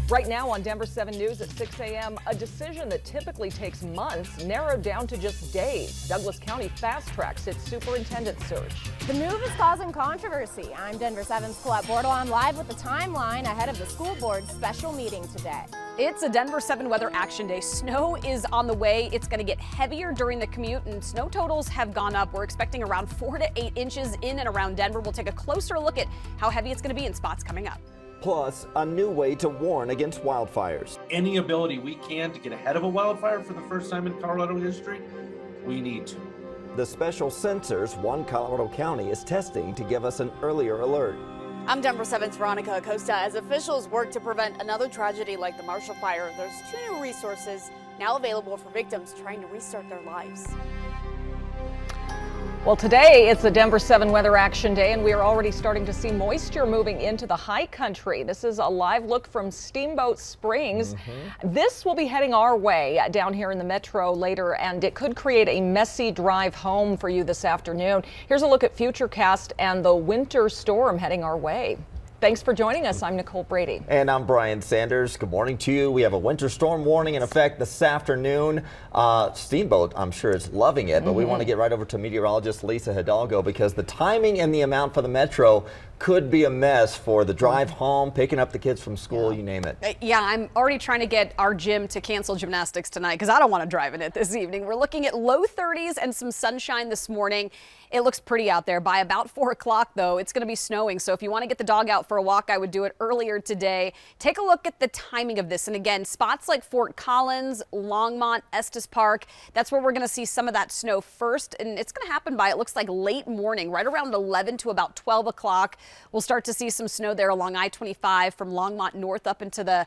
Right now on Denver 7 News at 6 a.m., a decision that typically takes months narrowed down to just days. Douglas County fast-tracks its superintendent search. The move is causing controversy. I'm Denver 7's Colette Bordelon, live with the timeline ahead of the school board's special meeting today. It's a Denver 7 Weather Action Day. Snow is on the way. It's going to get heavier during the commute, and snow totals have gone up. We're expecting around 4 to 8 inches in and around Denver. We'll take a closer look at how heavy it's going to be in spots coming up. Plus, a new way to warn against wildfires. Any ability we can to get ahead of a wildfire for the first time in Colorado history, we need to. The special sensors one Colorado County is testing to give us an earlier alert. I'm Denver 7's Veronica Acosta. As officials work to prevent another tragedy like the Marshall Fire, there's 2 new resources now available for victims trying to restart their lives. Well, today it's the Denver 7 Weather Action Day, and we are already starting to see moisture moving into the high country. This is a live look from Steamboat Springs. This will be heading our way down here in the metro later, and it could create a messy drive home for you this afternoon. Here's a look at Futurecast and the winter storm heading our way. Thanks for joining us. I'm Nicole Brady. And I'm Brian Sanders. Good morning to you. We have a winter storm warning in effect this afternoon. Steamboat, I'm sure, is loving it, but we want to get right over to meteorologist Lisa Hidalgo because the timing and the amount for the metro could be a mess for the drive home, picking up the kids from school, you name it. Yeah, I'm already trying to get our gym to cancel gymnastics tonight because I don't want to drive in it this evening. We're looking at low 30s and some sunshine this morning. It looks pretty out there. By about 4 o'clock, though, it's going to be snowing. So if you want to get the dog out for a walk, I would do it earlier today. Take a look at the timing of this. And again, spots like Fort Collins, Longmont, Estes Park, that's where we're going to see some of that snow first. And it's going to happen by, it looks like, late morning, right around 11 to about 12 o'clock. We'll start to see some snow there along I-25 from Longmont north up into the,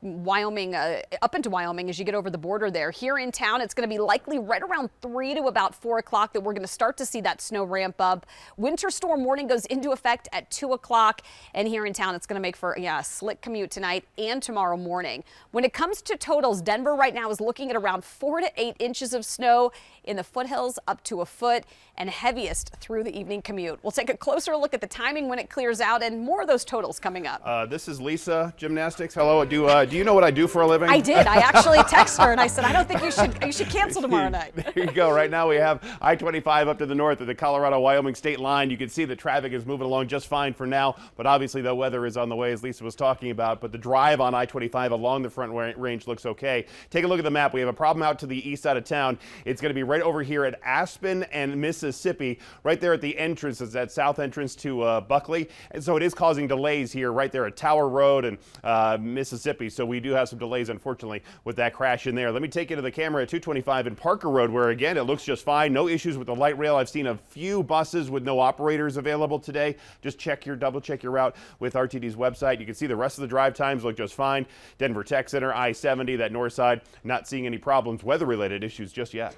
Wyoming, up into Wyoming as you get over the border there. Here in town, it's going to be likely right around 3 to about 4 o'clock that we're going to start to see that snow ramp up. Winter storm warning goes into effect at 2 o'clock. And here in town, it's going to make for a slick commute tonight and tomorrow morning. When it comes to totals, Denver right now is looking at around 4 to 8 inches of snow in the foothills, up to a foot, and heaviest through the evening commute. We'll take a closer look at the timing when it clears out and more of those totals coming up. This is Lisa, Gymnastics. Hello. Do you know what I do for a living? I did. I actually texted her and I said, I don't think you should cancel tomorrow night. There you go. Right now we have I-25 up to the north of the Colorado-Wyoming state line. You can see the traffic is moving along just fine for now, but obviously the weather is on the way, as Lisa was talking about, but the drive on I-25 along the front range looks okay. Take a look at the map. We have a problem out to the east side of town. It's going to be right over here at Aspen and Mississippi, right there at the entrance, is that south entrance to Buckley, and so it is causing delays here right there at Tower Road and Mississippi, so we do have some delays, unfortunately, with that crash in there. Let me take you to the camera at 225 and Parker Road, where again it looks just fine. No issues with the light rail. I've seen a few buses with no operators available today. Just double check your route with RTD's website. You can see the rest of the drive times look just fine. Denver Tech Center, I-70, that north side, not seeing any problems, weather-related issues just yet.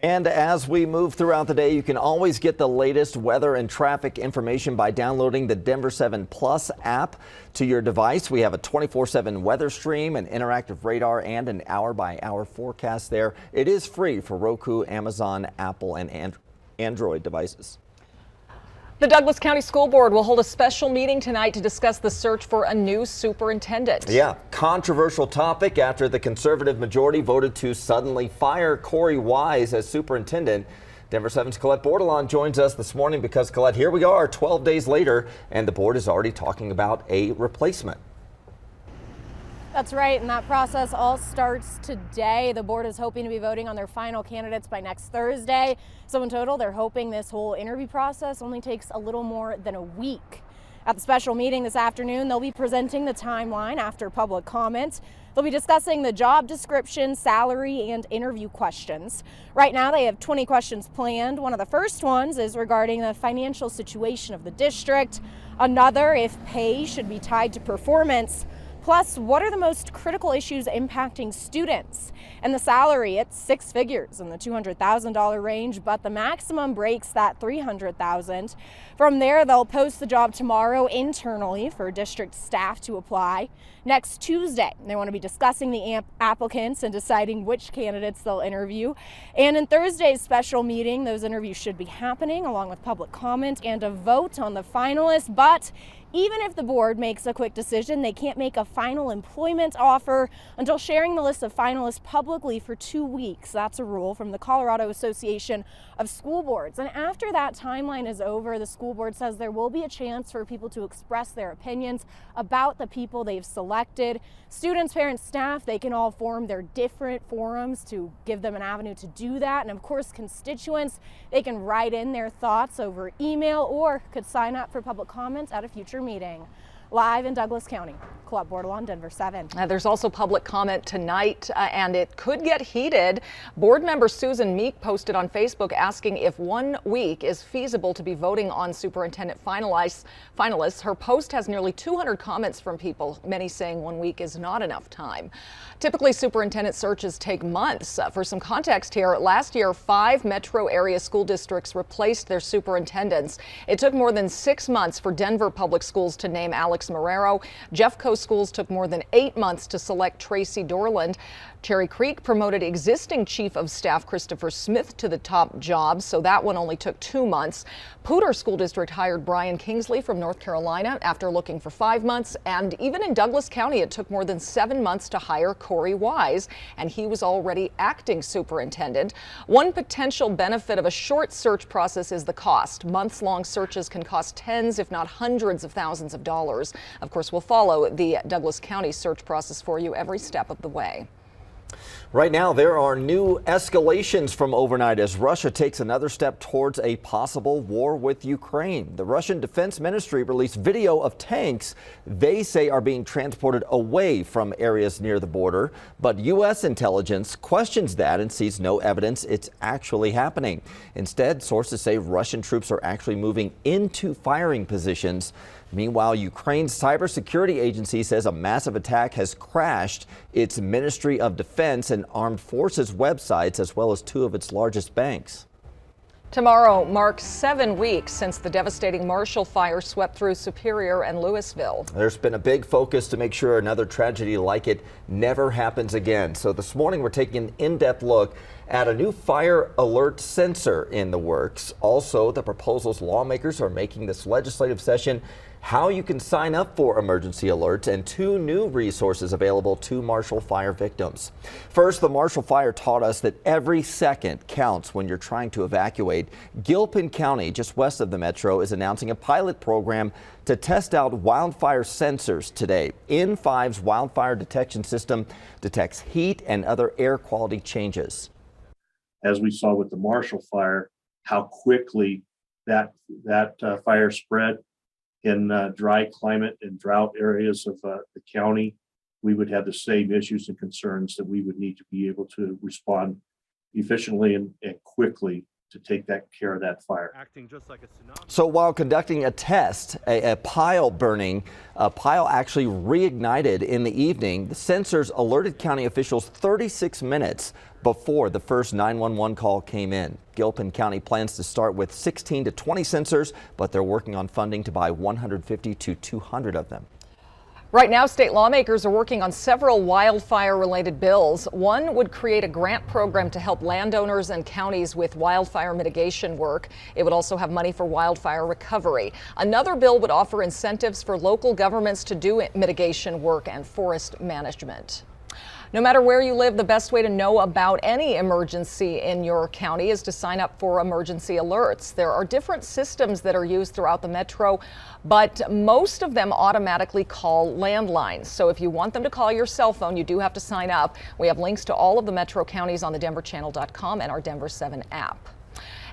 And as we move throughout the day, you can always get the latest weather and traffic information by downloading the Denver 7 Plus app to your device. We have a 24/7 weather stream, an interactive radar, and an hour-by-hour forecast there. It is free for Roku, Amazon, Apple, and Android devices. The Douglas County School Board will hold a special meeting tonight to discuss the search for a new superintendent. Yeah, controversial topic after the conservative majority voted to suddenly fire Corey Wise as superintendent. Denver 7's Colette Bordelon joins us this morning because, Colette, here we are 12 days later, and the board is already talking about a replacement. That's right, and that process all starts today. The board is hoping to be voting on their final candidates by next Thursday. So in total, they're hoping this whole interview process only takes a little more than a week. At the special meeting this afternoon, they'll be presenting the timeline after public comment. They'll be discussing the job description, salary, and interview questions. Right now, they have 20 questions planned. One of the first ones is regarding the financial situation of the district. Another, if pay should be tied to performance. Plus, what are the most critical issues impacting students? And the salary, it's 6 figures in the $200,000 range, but the maximum breaks that $300,000. From there, they'll post the job tomorrow internally for district staff to apply. Next Tuesday, they want to be discussing the applicants and deciding which candidates they'll interview. And in Thursday's special meeting, those interviews should be happening along with public comment and a vote on the finalists. But Even if the board makes a quick decision, they can't make a final employment offer until sharing the list of finalists publicly for 2 weeks. That's a rule from the Colorado Association of School Boards. And after that timeline is over, the school board says there will be a chance for people to express their opinions about the people they've selected. Students, parents, staff, they can all form their different forums to give them an avenue to do that. And of course, constituents, they can write in their thoughts over email or could sign up for public comments at a future meeting. Live in Douglas County, Colette Bordelon, Denver 7. There's also public comment tonight, and it could get heated. Board member Susan Meek posted on Facebook asking if 1 week is feasible to be voting on superintendent finalists. Her post has nearly 200 comments from people, many saying 1 week is not enough time. Typically, superintendent searches take months. For some context here, last year, 5 metro area school districts replaced their superintendents. It took more than 6 months for Denver Public Schools to name Alex Marrero. Jeffco Schools took more than 8 months to select Tracy Dorland. Cherry Creek promoted existing Chief of Staff Christopher Smith to the top job, so that one only took 2 months. Poudre School District hired Brian Kingsley from North Carolina after looking for 5 months, and even in Douglas County, it took more than 7 months to hire Corey Wise, and he was already acting superintendent. One potential benefit of a short search process is the cost. Months-long searches can cost tens, if not hundreds of thousands of dollars. Of course, we'll follow the Douglas County search process for you every step of the way. Right now, there are new escalations from overnight as Russia takes another step towards a possible war with Ukraine. The Russian Defense Ministry released video of tanks they say are being transported away from areas near the border. But U.S. intelligence questions that and sees no evidence it's actually happening. Instead, sources say Russian troops are actually moving into firing positions. Meanwhile, Ukraine's cybersecurity agency says a massive attack has crashed its Ministry of Defense and Armed Forces websites, as well as 2 of its largest banks. Tomorrow marks 7 weeks since the devastating Marshall Fire swept through Superior and Louisville. There's been a big focus to make sure another tragedy like it never happens again. So this morning we're taking an in-depth look at a new fire alert sensor in the works. Also, the proposals lawmakers are making this legislative session, how you can sign up for emergency alerts, and 2 new resources available to Marshall Fire victims. First, the Marshall Fire taught us that every second counts when you're trying to evacuate. Gilpin County, just west of the metro, is announcing a pilot program to test out wildfire sensors today. N5's wildfire detection system detects heat and other air quality changes. As we saw with the Marshall Fire, how quickly that fire spread in dry climate and drought areas of the county, we would have the same issues and concerns that we would need to be able to respond efficiently and quickly to take that care of that fire. Acting just like a tsunami. So while conducting a test, a pile actually reignited in the evening. The sensors alerted county officials 36 minutes before the first 911 call came in. Gilpin County plans to start with 16 to 20 sensors, but they're working on funding to buy 150 to 200 of them. Right now, state lawmakers are working on several wildfire-related bills. One would create a grant program to help landowners and counties with wildfire mitigation work. It would also have money for wildfire recovery. Another bill would offer incentives for local governments to do mitigation work and forest management. No matter where you live, the best way to know about any emergency in your county is to sign up for emergency alerts. There are different systems that are used throughout the metro, but most of them automatically call landlines. So if you want them to call your cell phone, you do have to sign up. We have links to all of the metro counties on the denverchannel.com and our Denver 7 app.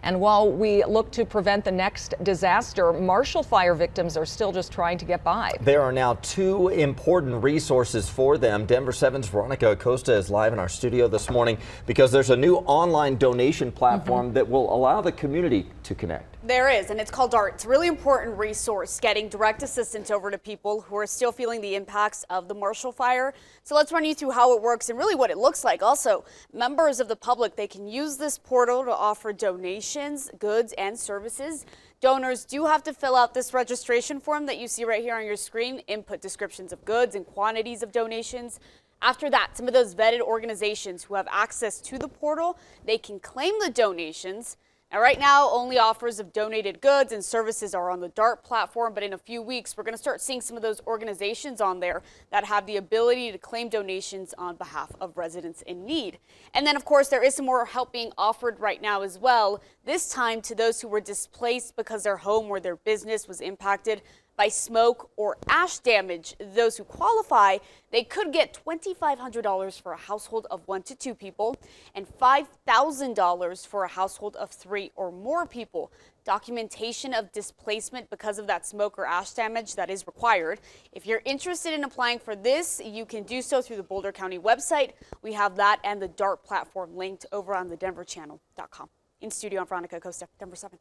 And while we look to prevent the next disaster, Marshall Fire victims are still just trying to get by. There are now 2 important resources for them. Denver 7's Veronica Acosta is live in our studio this morning because there's a new online donation platform that will allow the community to connect. There is, and it's called DART. It's a really important resource, getting direct assistance over to people who are still feeling the impacts of the Marshall Fire. So let's run you through how it works and really what it looks like. Also, members of the public, they can use this portal to offer donations, goods, and services. Donors do have to fill out this registration form that you see right here on your screen, input descriptions of goods and quantities of donations. After that, some of those vetted organizations who have access to the portal, they can claim the donations. Now, right now, only offers of donated goods and services are on the DART platform, but in a few weeks, we're going to start seeing some of those organizations on there that have the ability to claim donations on behalf of residents in need. And then, of course, there is some more help being offered right now as well, this time to those who were displaced because their home or their business was impacted by smoke or ash damage. Those who qualify, they could get $2,500 for a household of 1 to 2 people and $5,000 for a household of 3 or more people. Documentation of displacement because of that smoke or ash damage that is required. If you're interested in applying for this, you can do so through the Boulder County website. We have that and the DART platform linked over on the denverchannel.com. In studio, I'm Veronica Acosta, Denver 7.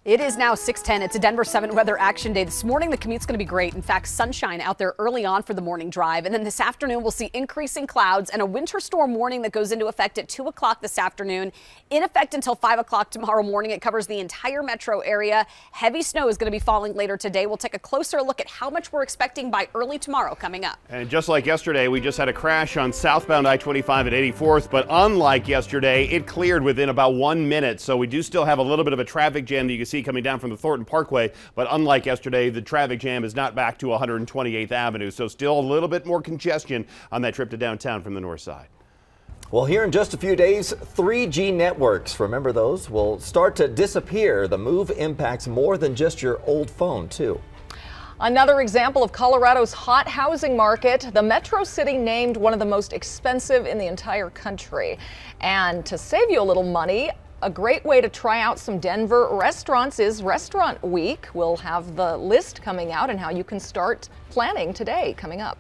It is now 6:10. It's a Denver 7 weather action day. This morning, the commute's going to be great. In fact, sunshine out there early on for the morning drive. And then this afternoon, we'll see increasing clouds and a winter storm warning that goes into effect at 2 o'clock this afternoon. In effect until 5 o'clock tomorrow morning. It covers the entire metro area. Heavy snow is going to be falling later today. We'll take a closer look at how much we're expecting by early tomorrow coming up. And just like yesterday, we just had a crash on southbound I-25 at 84th. But unlike yesterday, it cleared within about 1 minute. So we do still have a little bit of a traffic jam that you can see coming down from the Thornton Parkway, but unlike yesterday, the traffic jam is not back to 128th Avenue, so still a little bit more congestion on that trip to downtown from the north side. Well, here in just a few days, 3G networks, remember those, will start to disappear. The move impacts more than just your old phone, too. Another example of Colorado's hot housing market, the Metro City named one of the most expensive in the entire country. And to save you a little money, a great way to try out some Denver restaurants is Restaurant Week. We'll have the list coming out and how you can start planning today coming up.